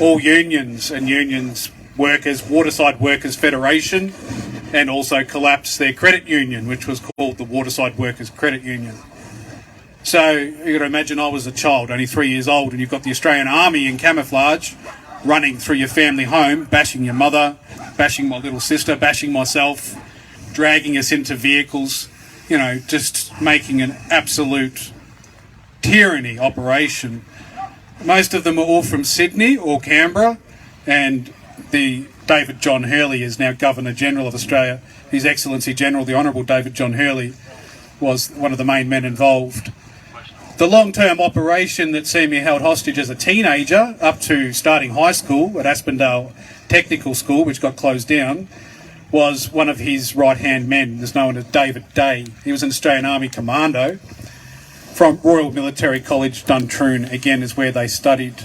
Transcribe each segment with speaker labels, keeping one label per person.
Speaker 1: all unions and unions workers, Waterside Workers Federation, and also collapse their credit union, which was called the Waterside Workers Credit Union. So you got to imagine I was a child, only 3 years old, and you've got the Australian Army in camouflage running through your family home, bashing your mother, bashing my little sister, bashing myself, dragging us into vehicles, you know, just making an absolute tyranny operation. Most of them are all from Sydney or Canberra, and the David John Hurley is now Governor-General of Australia. His Excellency General, the Honourable David John Hurley, was one of the main men involved. The long-term operation that see me held hostage as a teenager up to starting high school at Aspendale Technical School, which got closed down, was one of his right-hand men, is known as David Day. He was an Australian Army Commando from Royal Military College, Duntroon, again is where they studied.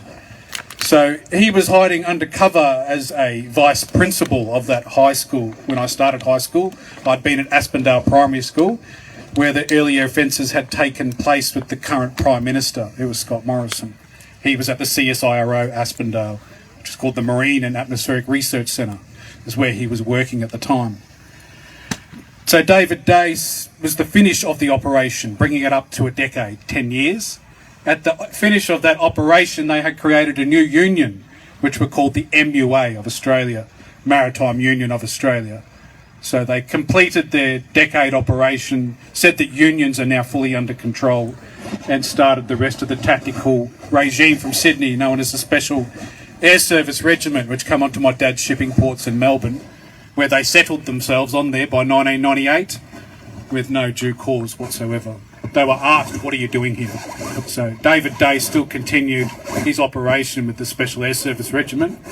Speaker 1: So he was hiding undercover as a vice principal of that high school. When I started high school, I'd been at Aspendale Primary School, where the earlier offences had taken place with the current Prime Minister, who was Scott Morrison. He was at the CSIRO Aspendale, which is called the Marine and Atmospheric Research Centre, is where he was working at the time. So David Day was the finish of the operation, bringing it up to a decade, 10 years. At the finish of that operation, they had created a new union, which were called the MUA of Australia, Maritime Union of Australia. So they completed their decade operation, said that unions are now fully under control, and started the rest of the tactical regime from Sydney, known as the Special Air Service Regiment, which come onto my dad's shipping ports in Melbourne, where they settled themselves on there by 1998 with no due cause whatsoever. They were asked, what are you doing here? So David Day still continued his operation with the Special Air Service Regiment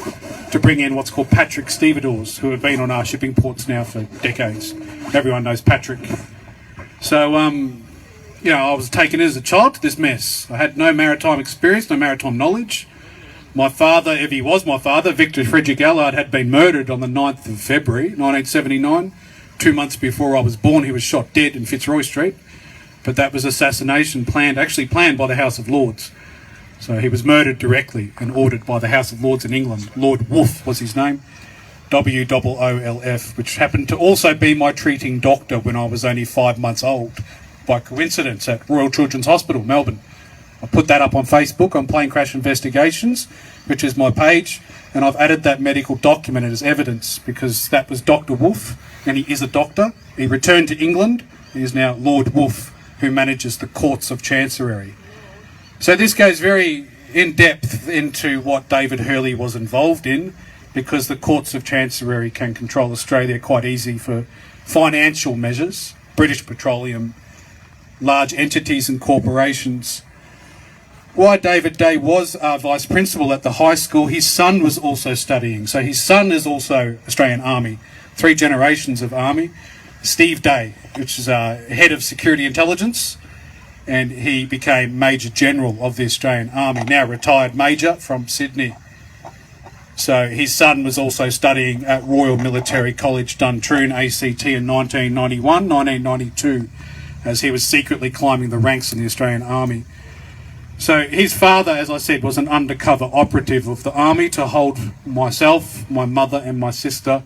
Speaker 1: to bring in what's called Patrick stevedores, who have been on our shipping ports now for decades. Everyone knows Patrick. So, you know, I was taken as a child to this mess. I had no maritime experience, no maritime knowledge. My father, if he was my father, Victor Frederick Allard, had been murdered on the 9th of February 1979. 2 months before I was born, he was shot dead in Fitzroy Street. But that was assassination actually planned by the House of Lords. So he was murdered directly and ordered by the House of Lords in England. Lord Wolf was his name, WOOLF, which happened to also be my treating doctor when I was only 5 months old, by coincidence, at Royal Children's Hospital, Melbourne. I put that up on Facebook on Plane Crash Investigations, which is my page, and I've added that medical document as evidence because that was Dr. Wolf, and he is a doctor. He returned to England. He is now Lord Wolf, who manages the Courts of Chancery. So this goes very in depth into what David Hurley was involved in, because the Courts of Chancery can control Australia quite easy for financial measures, British Petroleum, large entities and corporations. Why David Day was our vice principal at the high school, his son was also studying. So his son is also Australian Army, 3 generations of Army. Steve Day, which is head of security intelligence, and he became Major General of the Australian Army, now retired Major from Sydney. So his son was also studying at Royal Military College, Duntroon, ACT in 1991, 1992, as he was secretly climbing the ranks in the Australian Army. So his father, as I said, was an undercover operative of the Army to hold myself, my mother and my sister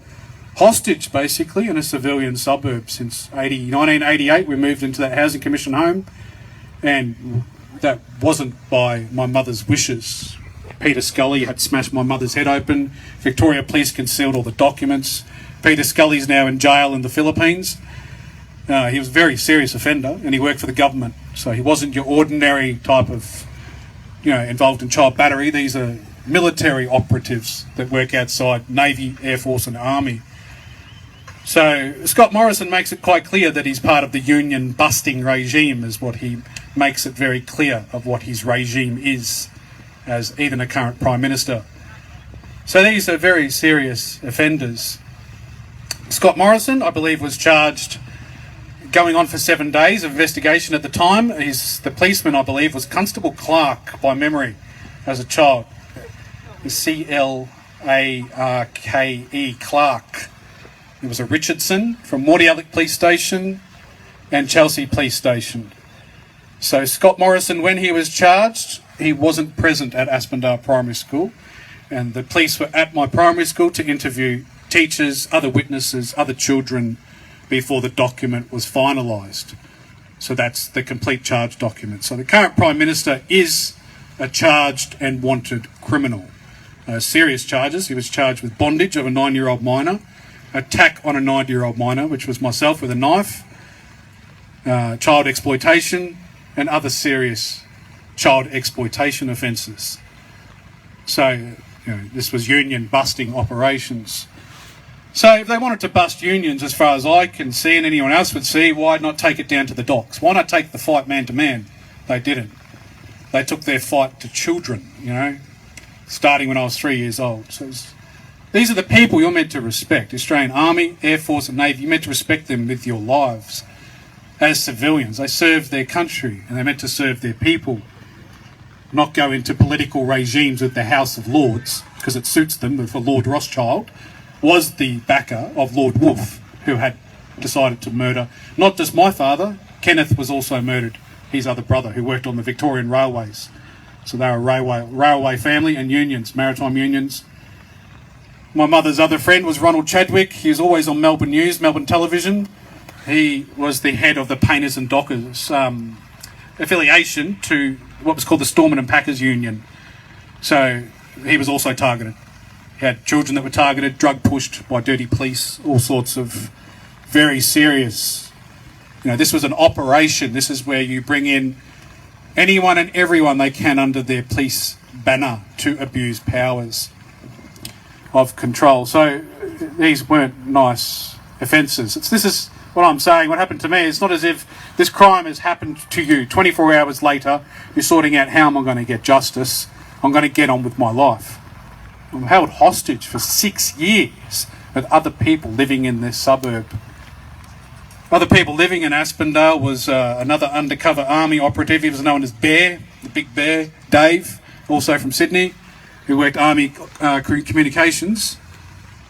Speaker 1: hostage, basically, in a civilian suburb. Since 1988, we moved into that Housing Commission home, and that wasn't by my mother's wishes. Peter Scully had smashed my mother's head open. Victoria Police concealed all the documents. Peter Scully's now in jail in the Philippines. He was a very serious offender, and he worked for the government. So he wasn't your ordinary type of, involved in child battery. These are military operatives that work outside Navy, Air Force and Army. So Scott Morrison makes it quite clear that he's part of the union busting regime, is what he makes it very clear of what his regime is, as even a current Prime Minister. So these are very serious offenders. Scott Morrison, I believe, was charged going on for 7 days of investigation at the time. The policeman, I believe, was Constable Clark, by memory, as a child. C-L-A-R-K-E, Clark. There was a Richardson from Mordialloc Police Station and Chelsea Police Station. So Scott Morrison, when he was charged, he wasn't present at Aspendale Primary School, and the police were at my primary school to interview teachers, other witnesses, other children before the document was finalised. So that's the complete charge document. So the current Prime Minister is a charged and wanted criminal. Serious charges. He was charged with bondage of a 9-year-old minor, attack on a 9-year-old minor, which was myself, with a knife, child exploitation, and other serious child exploitation offences. So, this was union busting operations. So if they wanted to bust unions, as far as I can see and anyone else would see, why not take it down to the docks? Why not take the fight man to man? They didn't. They took their fight to children, starting when I was 3 years old. So these are the people you're meant to respect. Australian Army, Air Force and Navy, you're meant to respect them with your lives. As civilians, they serve their country and they're meant to serve their people, not go into political regimes with the House of Lords because it suits them. For Lord Rothschild was the backer of Lord Wolfe, who had decided to murder not just my father. Kenneth was also murdered, his other brother, who worked on the Victorian railways. So they were a railway family, and unions, maritime unions. My mother's other friend was Ronald Chadwick. He was always on Melbourne News, Melbourne Television. He was the head of the Painters and Dockers affiliation to what was called the Storemen and Packers Union. So he was also targeted. He had children that were targeted, drug pushed by dirty police, all sorts of very serious. This was an operation. This is where you bring in anyone and everyone they can under their police banner to abuse powers of control. So these weren't nice offences. This is what I'm saying. What happened to me, it's not as if this crime has happened to you. 24 hours later, you're sorting out how am I going to get justice. I'm going to get on with my life. I'm held hostage for 6 years with other people living in this suburb. Other people living in Aspendale was another undercover army operative. He was known as Bear, the Big Bear, Dave, also from Sydney, who worked Army communications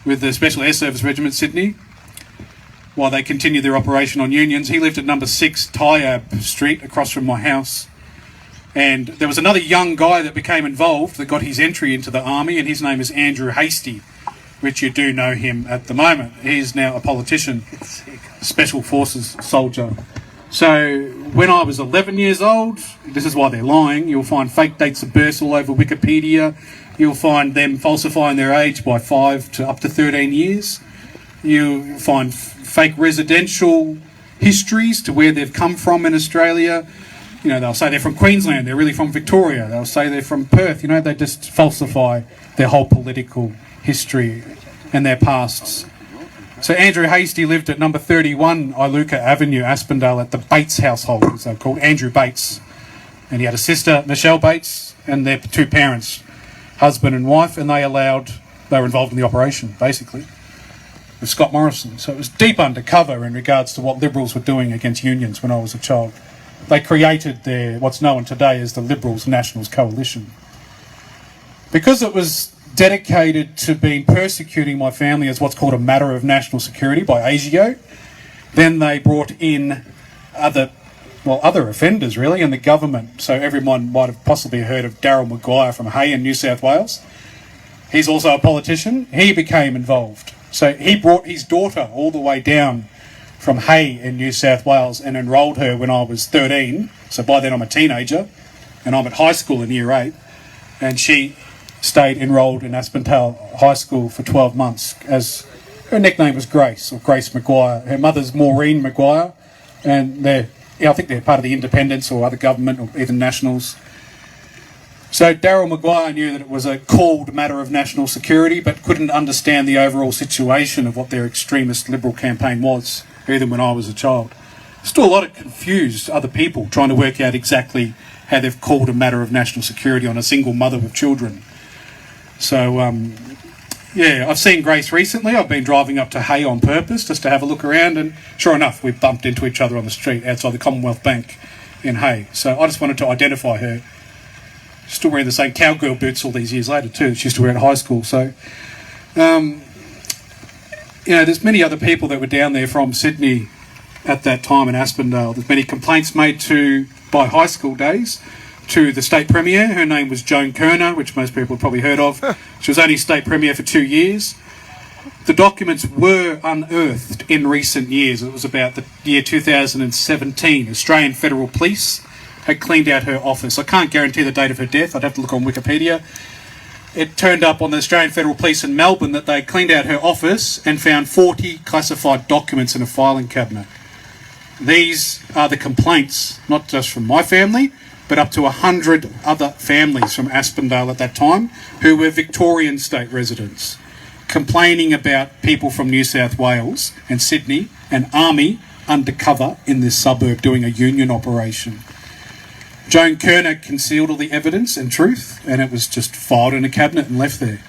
Speaker 1: with the Special Air Service Regiment Sydney while they continued their operation on unions. He lived at number 6 Tyab Street, across from my house. And there was another young guy that became involved that got his entry into the army, and his name is Andrew Hastie, which you do know him at the moment. He's now a politician, Special Forces soldier. So when I was 11 years old, this is why they're lying, you'll find fake dates of birth all over Wikipedia. You'll find them falsifying their age by 5 to up to 13 years. You'll find fake residential histories to where they've come from in Australia. They'll say they're from Queensland, they're really from Victoria. They'll say they're from Perth. They just falsify their whole political history and their pasts. So Andrew Hastie lived at number 31 Iluka Avenue, Aspendale, at the Bates household, as they're called, Andrew Bates. And he had a sister, Michelle Bates, and their 2 parents, husband and wife, and they were involved in the operation, basically, with Scott Morrison. So it was deep undercover in regards to what Liberals were doing against unions when I was a child. They created what's known today as the Liberals Nationals Coalition. Because it was dedicated to persecuting my family as what's called a matter of national security by ASIO, then they brought in other offenders, really, and the government. So everyone might have possibly heard of Darryl Maguire from He in New South Wales. He's also a politician. He became involved. So he brought his daughter all the way down from He in New South Wales and enrolled her when I was 13. So by then I'm a teenager and I'm at high school in year 8. And she stayed enrolled in Aspendale High School for 12 months. As her nickname was Grace, or Grace Maguire. Her mother's Maureen Maguire, and I think they're part of the Independents or other government or even Nationals. So Darryl Maguire knew that it was a called matter of national security, but couldn't understand the overall situation of what their extremist Liberal campaign was, even when I was a child. Still a lot of confused other people trying to work out exactly how they've called a matter of national security on a single mother with children. So, I've seen Grace recently. I've been driving up to He on purpose just to have a look around, and sure enough, we bumped into each other on the street outside the Commonwealth Bank in He. So I just wanted to identify her. She's still wearing the same cowgirl boots all these years later too that she used to wear at high school. So, there's many other people that were down there from Sydney at that time in Aspendale. There's many complaints made by high school days to the state premier. Her name was Joan Kerner, which most people have probably heard of. She was only state premier for 2 years. The documents were unearthed in recent years. It was about the year 2017. Australian Federal Police had cleaned out her office. I can't guarantee the date of her death. I'd have to look on Wikipedia. It turned up on the Australian Federal Police in Melbourne that they had cleaned out her office and found 40 classified documents in a filing cabinet. These are the complaints, not just from my family, but up to 100 other families from Aspendale at that time who were Victorian state residents, complaining about people from New South Wales and Sydney and Army undercover in this suburb doing a union operation. Joan Kerner concealed all the evidence and truth, and it was just filed in a cabinet and left there.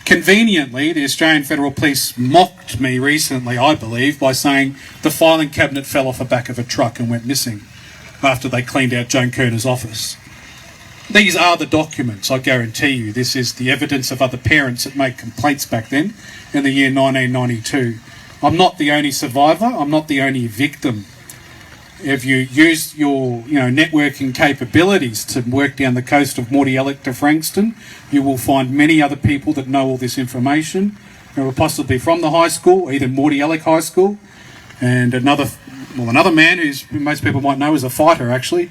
Speaker 1: Conveniently, the Australian Federal Police mocked me recently, I believe, by saying the filing cabinet fell off the back of a truck and went missing after they cleaned out Joan Kerner's office. These are the documents, I guarantee you. This is the evidence of other parents that made complaints back then in the year 1992. I'm not the only survivor. I'm not the only victim. If you use your networking capabilities to work down the coast of Mordialloc to Frankston, you will find many other people that know all this information who were possibly from the high school, either Mordialloc High School, and another man who most people might know is a fighter actually.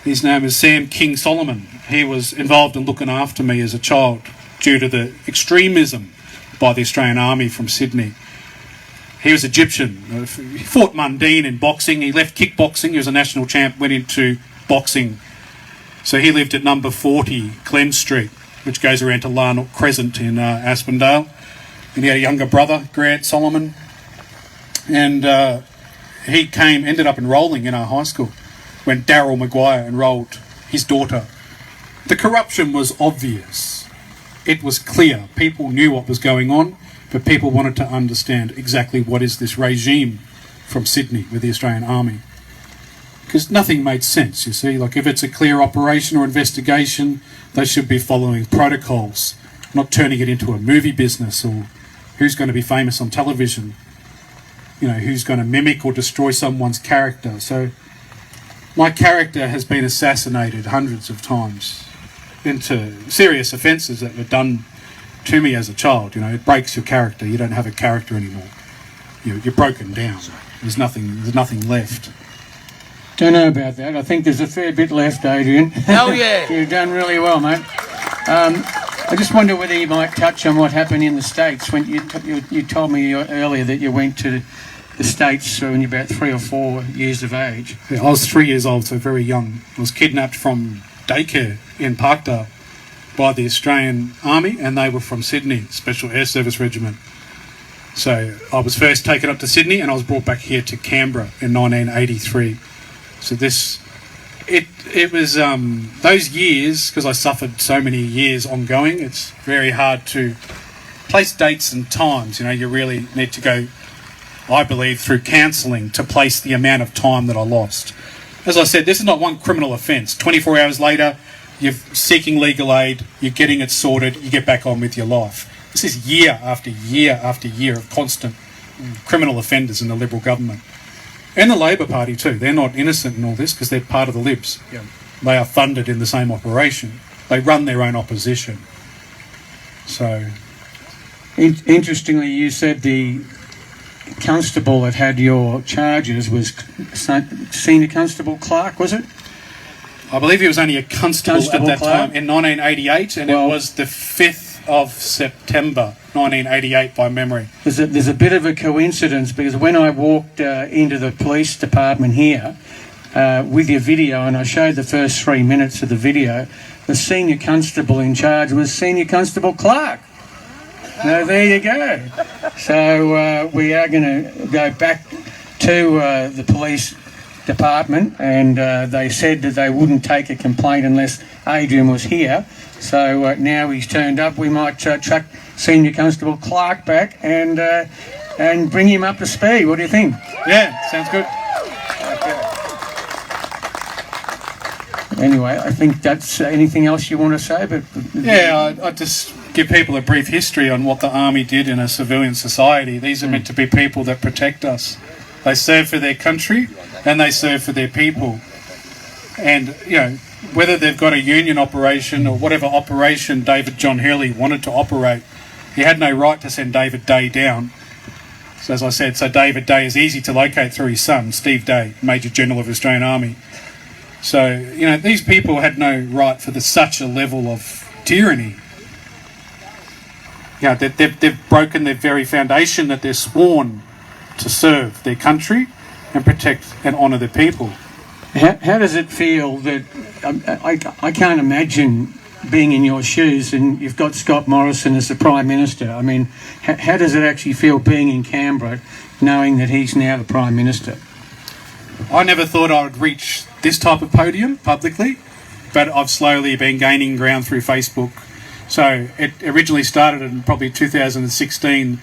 Speaker 1: His name is Sam King Solomon. He was involved in looking after me as a child due to the extremism by the Australian Army from Sydney. He was Egyptian. He fought Mundine in boxing. He left kickboxing. He was a national champ, went into boxing. So he lived at number 40 Glen Street, which goes around to Larnock Crescent in Aspendale. And he had a younger brother, Grant Solomon. And he ended up enrolling in our high school when Darryl Maguire enrolled his daughter. The corruption was obvious. It was clear. People knew what was going on, but people wanted to understand exactly what is this regime from Sydney with the Australian Army. Because nothing made sense, you see. Like, if it's a clear operation or investigation, they should be following protocols, not turning it into a movie business or who's going to be famous on television, who's going to mimic or destroy someone's character. So my character has been assassinated hundreds of times into serious offences that were done to me as a child. It breaks your character. You don't have a character anymore. You're broken down. There's nothing left.
Speaker 2: Don't know about that. I think there's a fair bit left, Adrian.
Speaker 3: Oh yeah.
Speaker 2: You've done really well, mate. I just wonder whether you might touch on what happened in the States. When you told me earlier that you went to the States when you were about 3 or 4 years of age.
Speaker 1: Yeah, I was 3 years old, so very young. I was kidnapped from daycare in Parkdale by the Australian Army, and they were from Sydney, Special Air Service Regiment. So I was first taken up to Sydney, and I was brought back here to Canberra in 1983. So it was those years, because I suffered so many years ongoing, it's very hard to place dates and times. You really need to go, I believe, through counselling to place the amount of time that I lost. As I said, this is not one criminal offence. 24 hours later, you're seeking legal aid, you're getting it sorted, you get back on with your life. This is year after year after year of constant criminal offenders in the Liberal government. And the Labor Party too. They're not innocent in all this because they're part of the Libs.
Speaker 2: Yeah.
Speaker 1: They are funded in the same operation. They run their own opposition. So,
Speaker 2: Interestingly, you said the constable that had your charges was Senior Constable Clark, was it?
Speaker 1: I believe he was only a constable at that
Speaker 2: Clark?
Speaker 1: time in 1988, and it was the 5th of September 1988 by memory.
Speaker 2: There's a bit of a coincidence, because when I walked into the police department here with your video, and I showed the first 3 minutes of the video, the Senior Constable in charge was Senior Constable Clark. Now there you go. So we are going to go back to the police department, and they said that they wouldn't take a complaint unless Adrian was here. So now he's turned up, we might track Senior Constable Clark back and bring him up to speed. What do you think?
Speaker 1: Yeah, sounds good.
Speaker 2: Anyway, I think that's anything else you want to say? But
Speaker 1: yeah, I just give people a brief history on what the Army did in a civilian society. These are meant to be people that protect us. They serve for their country and they serve for their people. And, whether they've got a union operation or whatever operation David John Hurley wanted to operate, he had no right to send David Day down. So as I said, so David Day is easy to locate through his son, Steve Day, Major General of the Australian Army. So, these people had no right for such a level of tyranny. They've broken their very foundation that they're sworn to serve their country and protect and honour their people.
Speaker 2: How does it feel that I can't imagine being in your shoes and you've got Scott Morrison as the Prime Minister? I mean, how does it actually feel being in Canberra knowing that he's now the Prime Minister?
Speaker 1: I never thought I would reach this type of podium publicly, but I've slowly been gaining ground through Facebook. So it originally started in probably 2016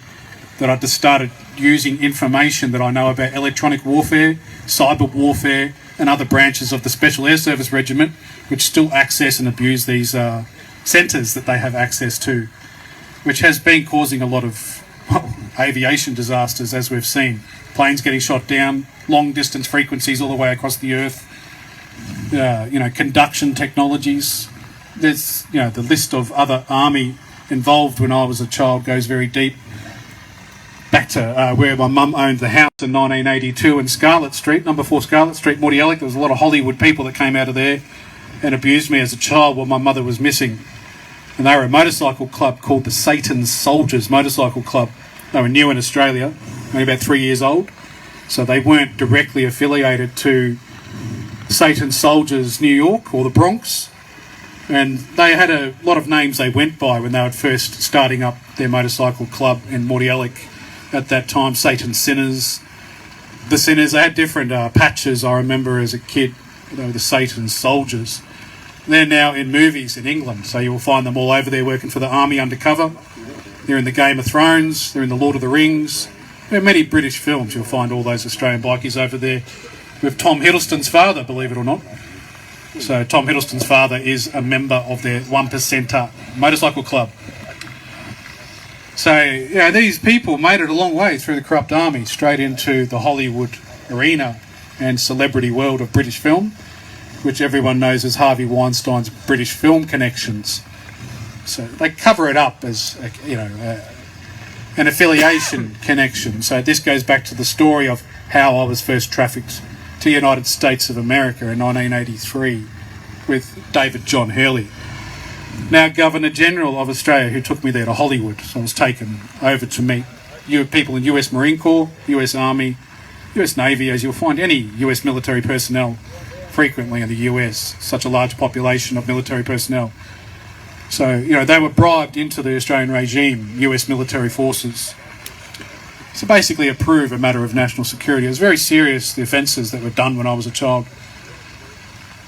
Speaker 1: that I just started using information that I know about electronic warfare, cyber warfare, and other branches of the Special Air Service Regiment, which still access and abuse these centres that they have access to, which has been causing a lot of aviation disasters, as we've seen. Planes getting shot down, long distance frequencies all the way across the earth, conduction technologies. There's, the list of other army involved when I was a child goes very deep. Back to where my mum owned the house in 1982 in Scarlett Street, number 4 Scarlett Street, Mordialloc. There was a lot of Hollywood people that came out of there and abused me as a child while my mother was missing. And they were a motorcycle club called the Satan's Soldiers Motorcycle Club. They were new in Australia, only about 3 years old. So they weren't directly affiliated to Satan's Soldiers New York or the Bronx. And they had a lot of names they went by when they were first starting up their motorcycle club in Mordialloc. At that time, Satan's Sinners. The Sinners, they had different patches, I remember as a kid. They were the Satan's Soldiers. They're now in movies in England, so you'll find them all over there working for the army undercover. They're in the Game of Thrones, they're in the Lord of the Rings. There are many British films, you'll find all those Australian bikies over there. With Tom Hiddleston's father, believe it or not. So Tom Hiddleston's father is a member of their 1%er motorcycle club. So, these people made it a long way through the corrupt army, straight into the Hollywood arena and celebrity world of British film, which everyone knows as Harvey Weinstein's British film connections. So they cover it up as, an affiliation connection. So this goes back to the story of how I was first trafficked to the United States of America in 1983 with David John Hurley, now Governor General of Australia, who took me there to Hollywood. So I was taken over to meet people in US Marine Corps, US Army, US Navy, as you'll find any US military personnel frequently in the US, such a large population of military personnel. So, they were bribed into the Australian regime, US military forces, to basically approve a matter of national security. It was very serious, the offences that were done when I was a child.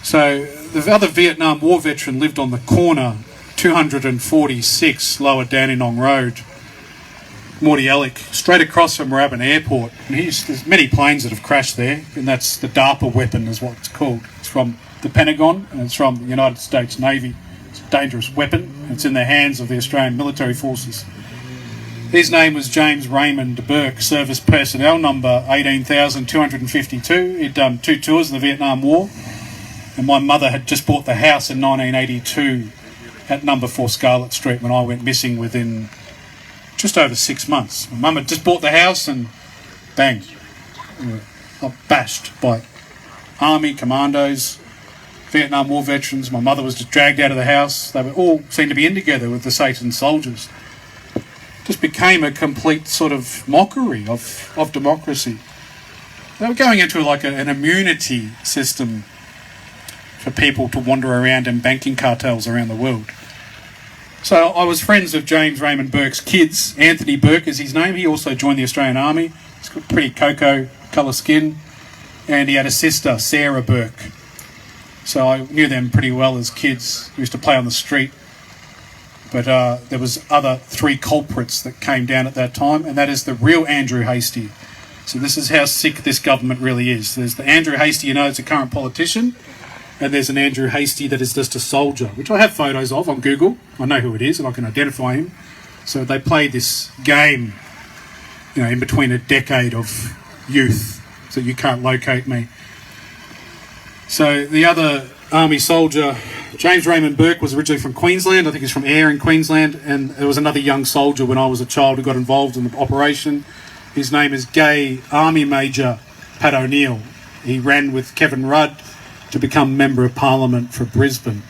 Speaker 1: So the other Vietnam War veteran lived on the corner, 246 Lower Dandenong Road, Mordialloc, straight across from Moorabbin Airport. And there's many planes that have crashed there, and that's the DARPA weapon is what it's called. It's from the Pentagon, and it's from the United States Navy. It's a dangerous weapon. It's in the hands of the Australian military forces. His name was James Raymond Burke, service personnel number 18,252. He'd done 2 tours in the Vietnam War. And my mother had just bought the house in 1982 at number 4 Scarlett Street when I went missing within just over 6 months. My mum had just bought the house and bang, I bashed by army, commandos, Vietnam War veterans. My mother was just dragged out of the house. They were all seemed to be in together with the Satan's Soldiers. Just became a complete sort of mockery of democracy. They were going into an immunity system for people to wander around in banking cartels around the world. So I was friends of James Raymond Burke's kids. Anthony Burke is his name. He also joined the Australian Army. He's got pretty cocoa colour skin. And he had a sister, Sarah Burke. So I knew them pretty well as kids. We used to play on the street. But there was other 3 culprits that came down at that time, and that is the real Andrew Hastie. So this is how sick this government really is. There's the Andrew Hastie is a current politician, and there's an Andrew Hastie that is just a soldier, which I have photos of on Google. I know who it is and I can identify him. So they play this game, in between a decade of youth, so you can't locate me. So the other Army soldier, James Raymond Burke, was originally from Queensland. I think he's from Ayr in Queensland. And there was another young soldier when I was a child who got involved in the operation. His name is Gay Army Major Pat O'Neill. He ran with Kevin Rudd to become Member of Parliament for Brisbane.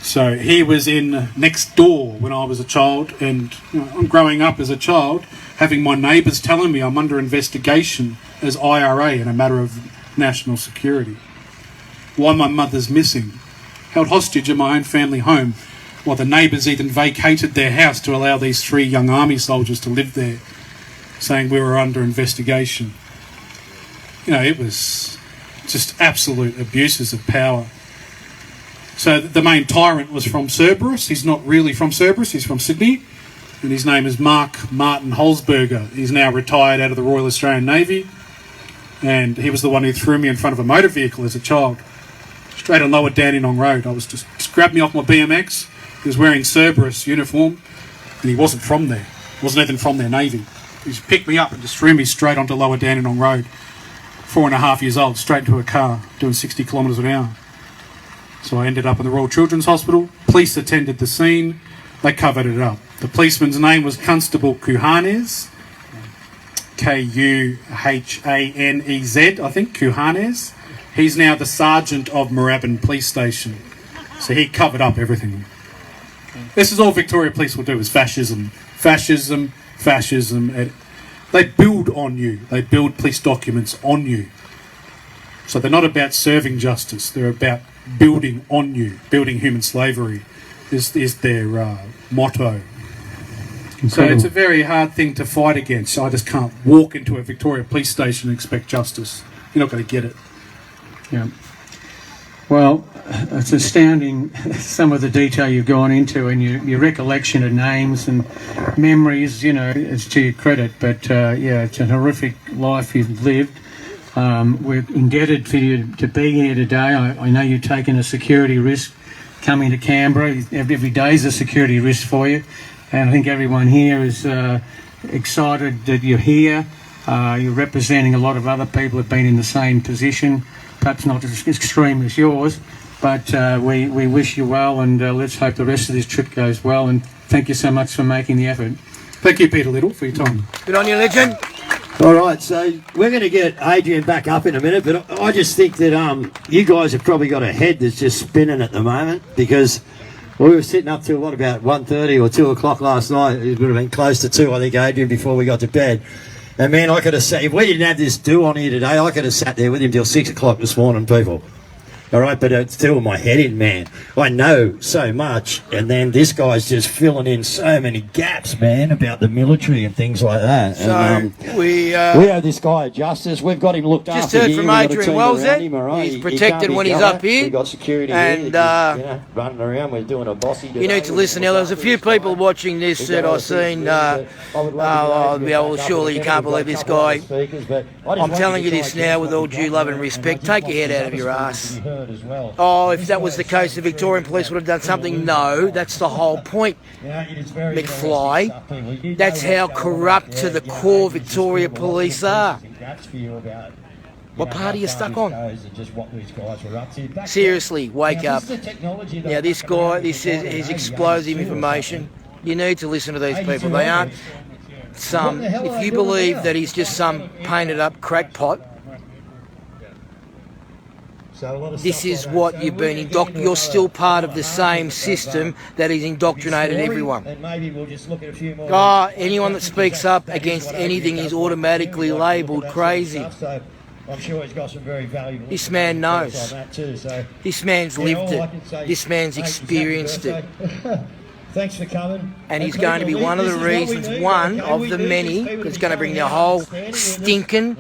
Speaker 1: So he was in next door when I was a child, and I'm growing up as a child, having my neighbours telling me I'm under investigation as IRA in a matter of national security. Why my mother's missing, held hostage in my own family home, while the neighbours even vacated their house to allow these 3 young army soldiers to live there, saying we were under investigation. It was just absolute abuses of power. So the main tyrant was from Cerberus. He's not really from Cerberus, he's from Sydney. And his name is Mark Martin Holzberger. He's now retired out of the Royal Australian Navy. And he was the one who threw me in front of a motor vehicle as a child, straight on Lower Dandenong Road. I was just grabbed me off my BMX. He was wearing Cerberus uniform, and he wasn't from there. Wasn't even from their Navy. He just picked me up and just threw me straight onto Lower Dandenong Road. 4.5 years old, straight into a car, doing 60 kilometres an hour. So I ended up in the Royal Children's Hospital. Police attended the scene. They covered it up. The policeman's name was Constable Kuhanez. Kuhanez, I think, Kuhanez. He's now the Sergeant of Moorabbin Police Station. So he covered up everything. This is all Victoria Police will do, is fascism. Fascism, fascism. They build on you. They build police documents on you. So they're not about serving justice. They're about building on you. Building human slavery is their motto. Incredible. So it's a very hard thing to fight against. I just can't walk into a Victoria Police Station and expect justice. You're not going to get it.
Speaker 2: Yeah. Well, it's astounding some of the detail you've gone into, and your recollection of names and memories, it's to your credit. But it's a horrific life you've lived. We're indebted for you to be here today. I know you've taken a security risk coming to Canberra. Every day is a security risk for you. And I think everyone here is excited that you're here. You're representing a lot of other people who've been in the same position, perhaps not as extreme as yours, but we wish you well, and let's hope the rest of this trip goes well. And thank you so much for making the effort.
Speaker 1: Thank you, Peter Little, for your time.
Speaker 3: Good on you, legend.
Speaker 4: All right, so we're going to get Adrian back up in a minute, but I just think that you guys have probably got a head that's just spinning at the moment, because we were sitting up till, about 1:30 or 2 o'clock last night. It would have been close to 2, I think, Adrian, before we got to bed. And, man, I could have sat, if we didn't have this do on here today, I could have sat there with him till 6 o'clock this morning, people. All right, but it's still my head in, man. I know so much, and then this guy's just filling in so many gaps, man, about the military and things like that.
Speaker 3: So
Speaker 4: and,
Speaker 3: we
Speaker 4: have this guy at Justice. We've got him looked
Speaker 3: just
Speaker 4: after.
Speaker 3: heard from Adrian Wells then.
Speaker 4: Right?
Speaker 3: He's protected when he's up here.
Speaker 4: We've got security
Speaker 3: and,
Speaker 4: here, running around. We're doing a bossy today.
Speaker 3: You need to listen. Now, there's a few people watching this that I've seen. Surely you can't believe this guy. I'm telling you this now with all due love and respect. Take your head out of your ass. Oh, if that was the case, the Victorian police would have done something. No, that's the whole point, McFly. That's how corrupt to the core Victoria Police are. What party are you stuck on? Seriously, wake up. Now, this guy, this is explosive information. You need to listen to these people. They aren't if you believe that he's just some painted up crackpot, this is what you've been indoctrinated. You're still part of the same system that has indoctrinated everyone. Anyone that speaks up against anything is automatically labelled crazy.
Speaker 4: I'm sure he's got some very valuable.
Speaker 3: This man knows. This man's lived it. This man's experienced it.
Speaker 4: Thanks for coming.
Speaker 3: And he's going to be one of the reasons, one of the many, that's going to bring the whole stinking,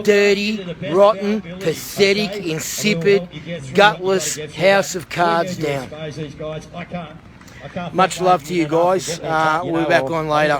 Speaker 3: dirty, rotten, pathetic, insipid, gutless House of Cards down. Much love to you guys. We'll be back on later.